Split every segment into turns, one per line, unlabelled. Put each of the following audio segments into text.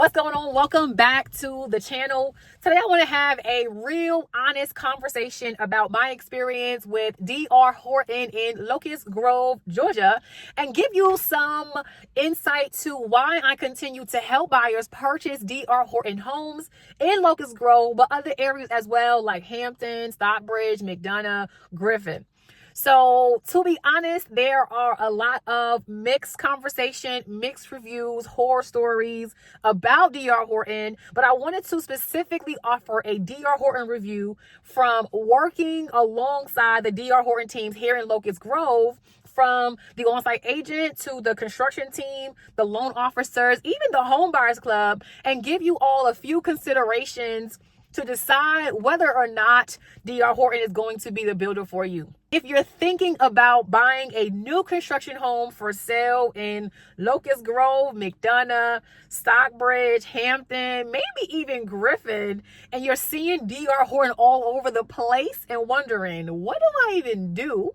What's going on? Welcome back to the channel. Today I want to have a real honest conversation about my experience with DR Horton in Locust Grove, Georgia, and give you some insight to why I continue to help buyers purchase DR Horton homes in Locust Grove, but other areas as well, like Hampton, Stockbridge, McDonough, Griffin. So to be honest, there are a lot of mixed conversation, mixed reviews, horror stories about DR Horton, but I wanted to specifically offer a DR Horton review from working alongside the DR Horton teams here in Locust Grove, from the on-site agent to the construction team, the loan officers, even the home buyers club, and give you all a few considerations to decide whether or not DR Horton is going to be the builder for you. If you're thinking about buying a new construction home for sale in Locust Grove, McDonough, Stockbridge, Hampton, maybe even Griffin, and you're seeing DR Horton all over the place and wondering, what do I even do?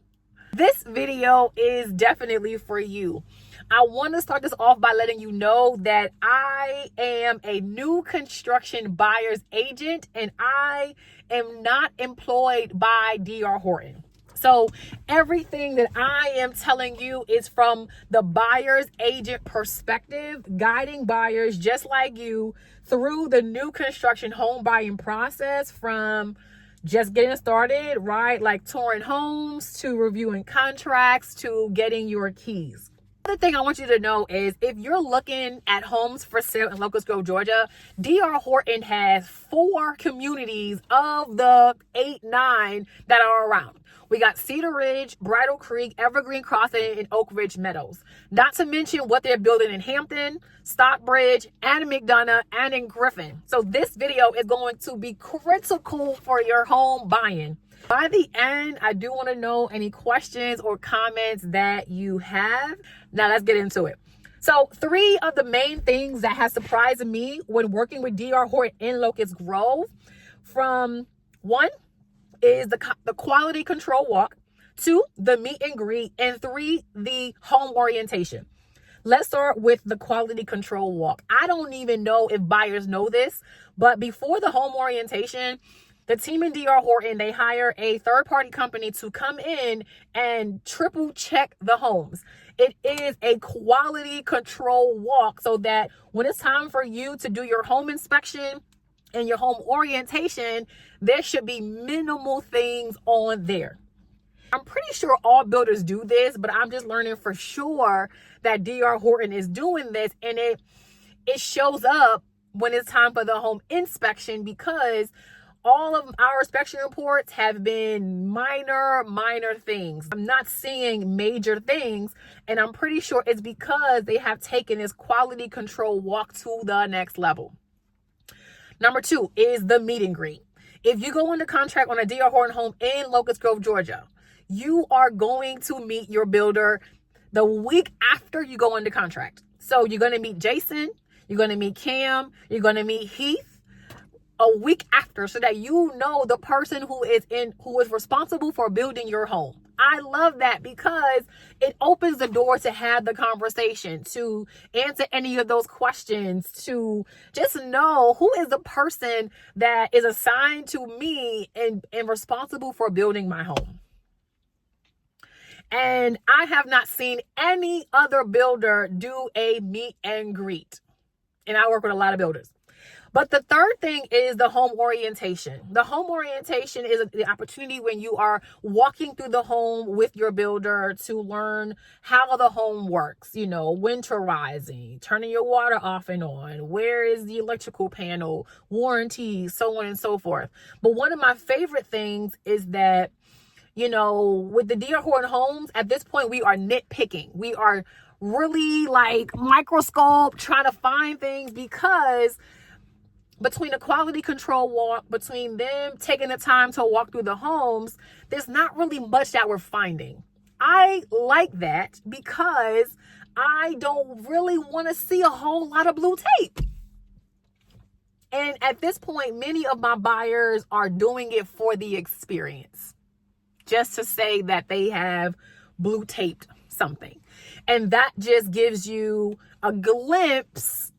This video is definitely for you. I want to start this off by letting you know that I am a new construction buyer's agent and I am not employed by DR Horton. So everything that I am telling you is from the buyer's agent perspective, guiding buyers just like you through the new construction home buying process, from just getting started, right? Like touring homes, to reviewing contracts, to getting your keys. The thing I want you to know is, if you're looking at homes for sale in Locust Grove, Georgia, DR Horton has 4 communities of the 8-9 that are around. We got Cedar Ridge, Bridal Creek, Evergreen Crossing, and Oak Ridge Meadows. Not to mention what they're building in Hampton, Stockbridge, and McDonough, and in Griffin. So this video is going to be critical for your home buying. By the end, I do want to know any questions or comments that you have. Now let's get into it. So 3 of the main things that has surprised me when working with DR Horton in Locust Grove, from 1 is the quality control walk, 2, the meet and greet, and 3, the home orientation. Let's start with the quality control walk. I don't even know if buyers know this, but before the home orientation, the team in DR Horton, they hire a third-party company to come in and triple check the homes. It is a quality control walk so that when it's time for you to do your home inspection and your home orientation, there should be minimal things on there. I'm pretty sure all builders do this, but I'm just learning for sure that DR Horton is doing this, and it shows up when it's time for the home inspection, because all of our inspection reports have been minor things. I'm not seeing major things, and I'm pretty sure it's because they have taken this quality control walk to the next level. Number 2 is the meet and greet. If you go under contract on a DR Horton home in Locust Grove, Georgia, you are going to meet your builder the week after you go under contract. So you're going to meet Jason, you're going to meet Cam, you're going to meet Heath a week after, so that you know the person who is responsible for building your home. I love that, because it opens the door to have the conversation, to answer any of those questions, to just know who is the person that is assigned to me and responsible for building my home. And I have not seen any other builder do a meet and greet. And I work with a lot of builders. But the third thing is the home orientation. The home orientation is the opportunity when you are walking through the home with your builder to learn how the home works. You know, winterizing, turning your water off and on, where is the electrical panel, warranty, so on and so forth. But one of my favorite things is that, you know, with the DR Horton homes, at this point, we are nitpicking. We are really like microscope trying to find things, because between the quality control walk, between them taking the time to walk through the homes, there's not really much that we're finding. I like that, because I don't really want to see a whole lot of blue tape. And at this point, many of my buyers are doing it for the experience, just to say that they have blue taped something. And that just gives you a glimpse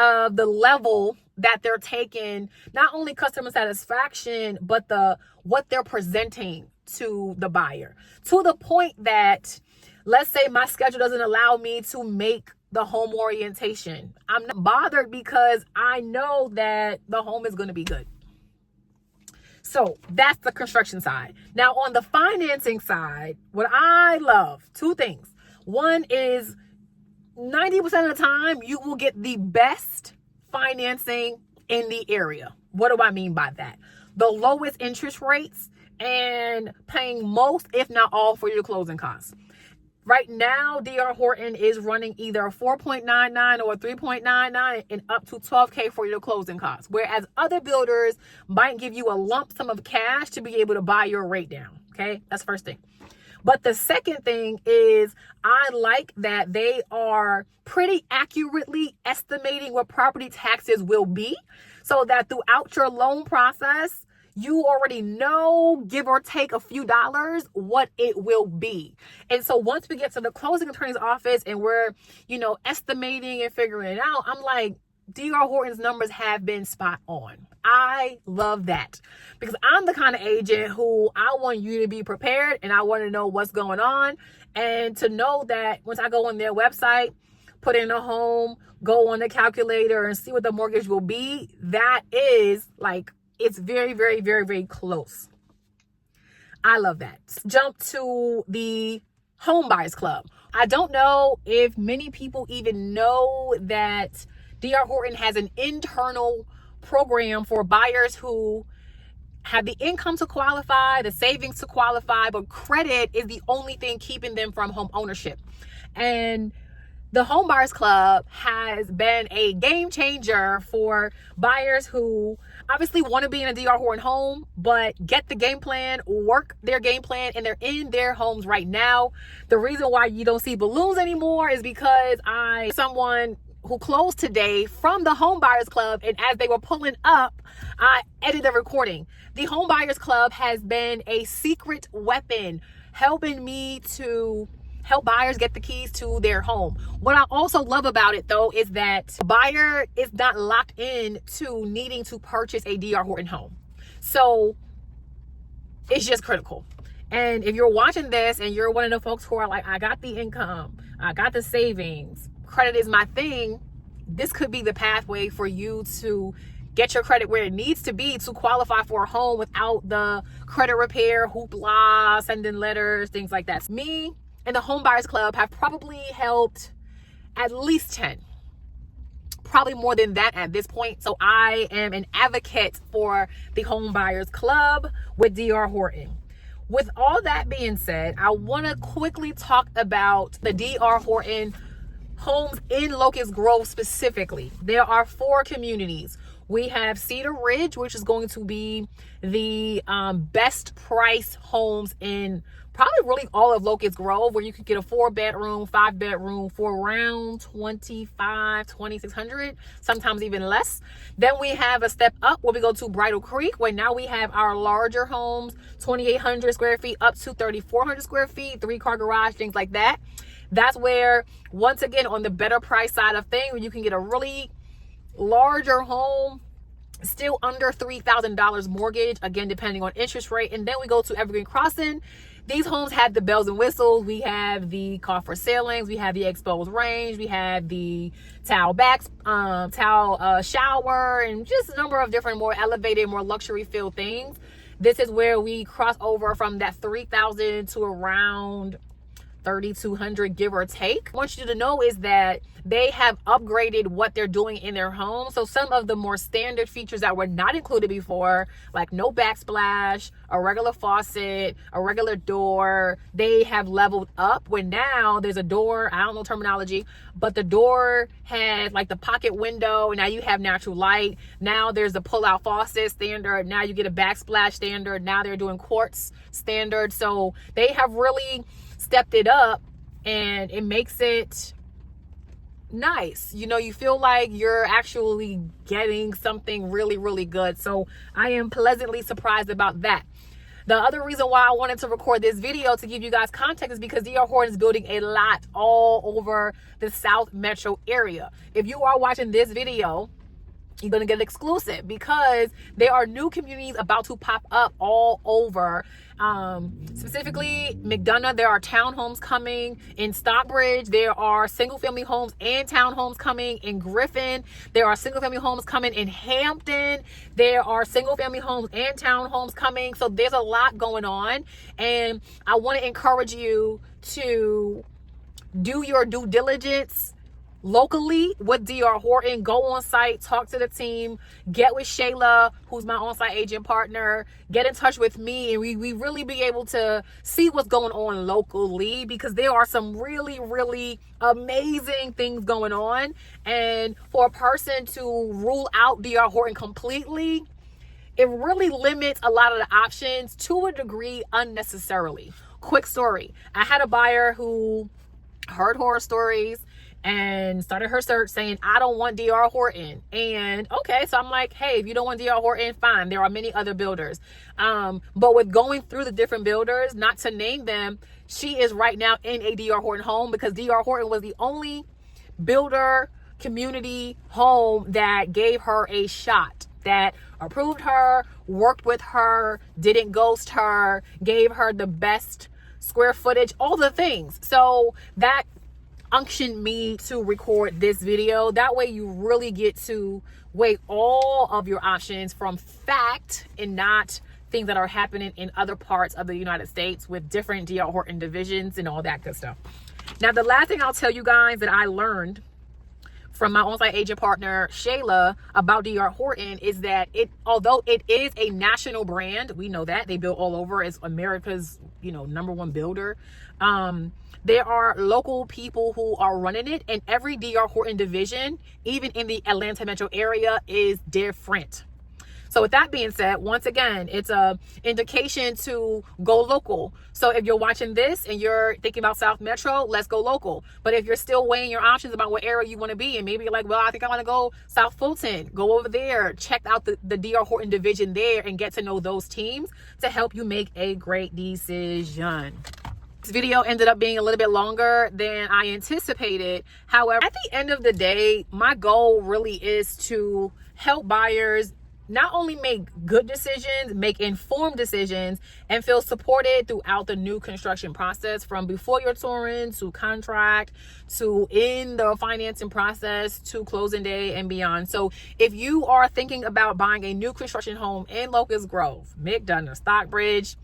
of the level that they're taking, not only customer satisfaction, but what they're presenting to the buyer, to the point that, let's say my schedule doesn't allow me to make the home orientation. I'm not bothered because I know that the home is going to be good. So that's the construction side. Now on the financing side, what I love, two things. One is 90% of the time you will get the best financing in the area. What do I mean by that? The lowest interest rates and paying most, if not all, for your closing costs. Right now, DR Horton is running either a 4.99 or a 3.99 and up to $12,000 for your closing costs. Whereas other builders might give you a lump sum of cash to be able to buy your rate down. Okay, that's the first thing. But the second thing is I like that they are pretty accurately estimating what property taxes will be, so that throughout your loan process, you already know, give or take a few dollars, what it will be. And so once we get to the closing attorney's office and we're, estimating and figuring it out, I'm like, DR Horton's numbers have been spot on. I love that, because I'm the kind of agent who I want you to be prepared, and I want to know what's going on, and to know that once I go on their website, put in a home, go on the calculator and see what the mortgage will be, that is like, it's very, very, very, very close. I love that. Jump to the Home Buyers Club. I don't know if many people even know that DR Horton has an internal program for buyers who have the income to qualify, the savings to qualify, but credit is the only thing keeping them from home ownership. And the Home Buyers Club has been a game changer for buyers who obviously want to be in a DR Horton home, but get the game plan, work their game plan, and they're in their homes right now. The reason why you don't see balloons anymore is because someone who closed today from the Home Buyers Club, and as they were pulling up, I edited the recording. The Home Buyers Club has been a secret weapon helping me to help buyers get the keys to their home. What I also love about it, though, is that the buyer is not locked in to needing to purchase a DR Horton home. So it's just critical. And if you're watching this and you're one of the folks who are like, I got the income, I got the savings, credit is my thing, this could be the pathway for you to get your credit where it needs to be to qualify for a home without the credit repair, hoopla, sending letters, things like that. Me and the Home Buyers Club have probably helped at least 10, probably more than that at this point. So I am an advocate for the Home Buyers Club with DR Horton. With all that being said, I want to quickly talk about the DR Horton homes in Locust Grove specifically. There are 4 communities. We have Cedar Ridge, which is going to be the best price homes in probably really all of Locust Grove, where you could get a 4-bedroom, 5-bedroom for around $2,600, sometimes even less. Then we have a step up where we go to Bridal Creek, where now we have our larger homes, 2,800 square feet up to 3,400 square feet, 3-car garage, things like that. That's where, once again, on the better price side of things, where you can get a really larger home, still under $3,000 mortgage, again, depending on interest rate. And then we go to Evergreen Crossing. These homes have the bells and whistles. We have the coffer ceilings, we have the exposed range, we have the towel shower, and just a number of different more elevated, more luxury feel things. This is where we cross over from that $3,000 to around $3,200, give or take. What I want you to know is that they have upgraded what they're doing in their home. So some of the more standard features that were not included before, like no backsplash, a regular faucet, a regular door, they have leveled up, when now there's a door, I don't know terminology, but the door has like the pocket window. Now you have natural light. Now there's a pull-out faucet standard. Now you get a backsplash standard. Now they're doing quartz standard. So they have really stepped it up, and it makes it nice. You feel like you're actually getting something really, really good. So I am pleasantly surprised about that. The other reason why I wanted to record this video to give you guys context is because DR Horton is building a lot all over the South Metro area. If you are watching this video, you're going to get an exclusive because there are new communities about to pop up all over. Specifically, McDonough, there are townhomes coming. In Stockbridge, there are single-family homes and townhomes coming. In Griffin, there are single-family homes coming. In Hampton, there are single-family homes and townhomes coming. So there's a lot going on. And I want to encourage you to do your due diligence locally with DR Horton. Go on site, talk to the team, get with Shayla, who's my on-site agent partner, get in touch with me, and we really be able to see what's going on locally, because there are some really amazing things going on. And for a person to rule out DR Horton completely, it really limits a lot of the options to a degree unnecessarily. Quick story. I had a buyer who heard horror stories and started her search saying, I don't want DR Horton. And okay, so I'm like, hey, if you don't want DR Horton, fine. There are many other builders. But with going through the different builders, not to name them, she is right now in a DR Horton home because DR Horton was the only builder community home that gave her a shot, that approved her, worked with her, didn't ghost her, gave her the best square footage, all the things. So that unctioned me to record this video. That way you really get to weigh all of your options from fact and not things that are happening in other parts of the United States with different DR Horton divisions and all that good stuff. Now, the last thing I'll tell you guys that I learned from my on-site agent partner Shayla about DR Horton is that although it is a national brand, we know that they build all over, it's America's #1 builder. There are local people who are running it, and every DR Horton division, even in the Atlanta metro area, is different. So with that being said, once again, it's a indication to go local. So if you're watching this and you're thinking about South Metro, let's go local. But if you're still weighing your options about what area you want to be in, maybe you're like, well, I think I want to go South Fulton, go over there, check out the DR Horton division there and get to know those teams to help you make a great decision. This video ended up being a little bit longer than I anticipated. However, at the end of the day, my goal really is to help buyers not only make good decisions, make informed decisions, and feel supported throughout the new construction process, from before you're touring to contract to in the financing process to closing day and beyond. So if you are thinking about buying a new construction home in Locust Grove, McDonough, Stockbridge,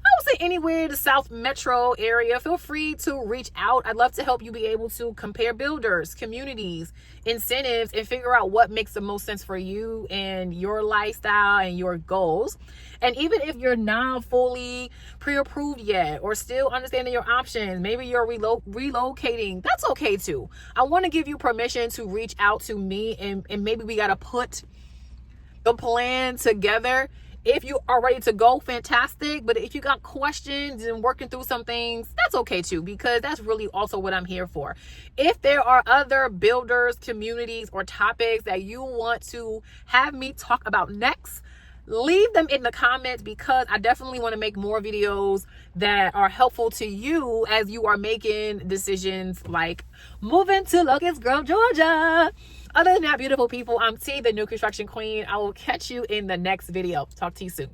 I would say anywhere in the South Metro area, feel free to reach out. I'd love to help you be able to compare builders, communities, incentives, and figure out what makes the most sense for you and your lifestyle and your goals. And even if you're not fully pre-approved yet or still understanding your options, maybe you're relocating, that's okay too. I want to give you permission to reach out to me, and maybe we got to put the plan together. If you are ready to go, fantastic. But if you got questions and working through some things, that's okay too, because that's really also what I'm here for. If there are other builders, communities, or topics that you want to have me talk about next, leave them in the comments, because I definitely want to make more videos that are helpful to you as you are making decisions like moving to Locust Grove, Georgia. Other than that, beautiful people, I'm T, the new construction queen. I will catch you in the next video. Talk to you soon.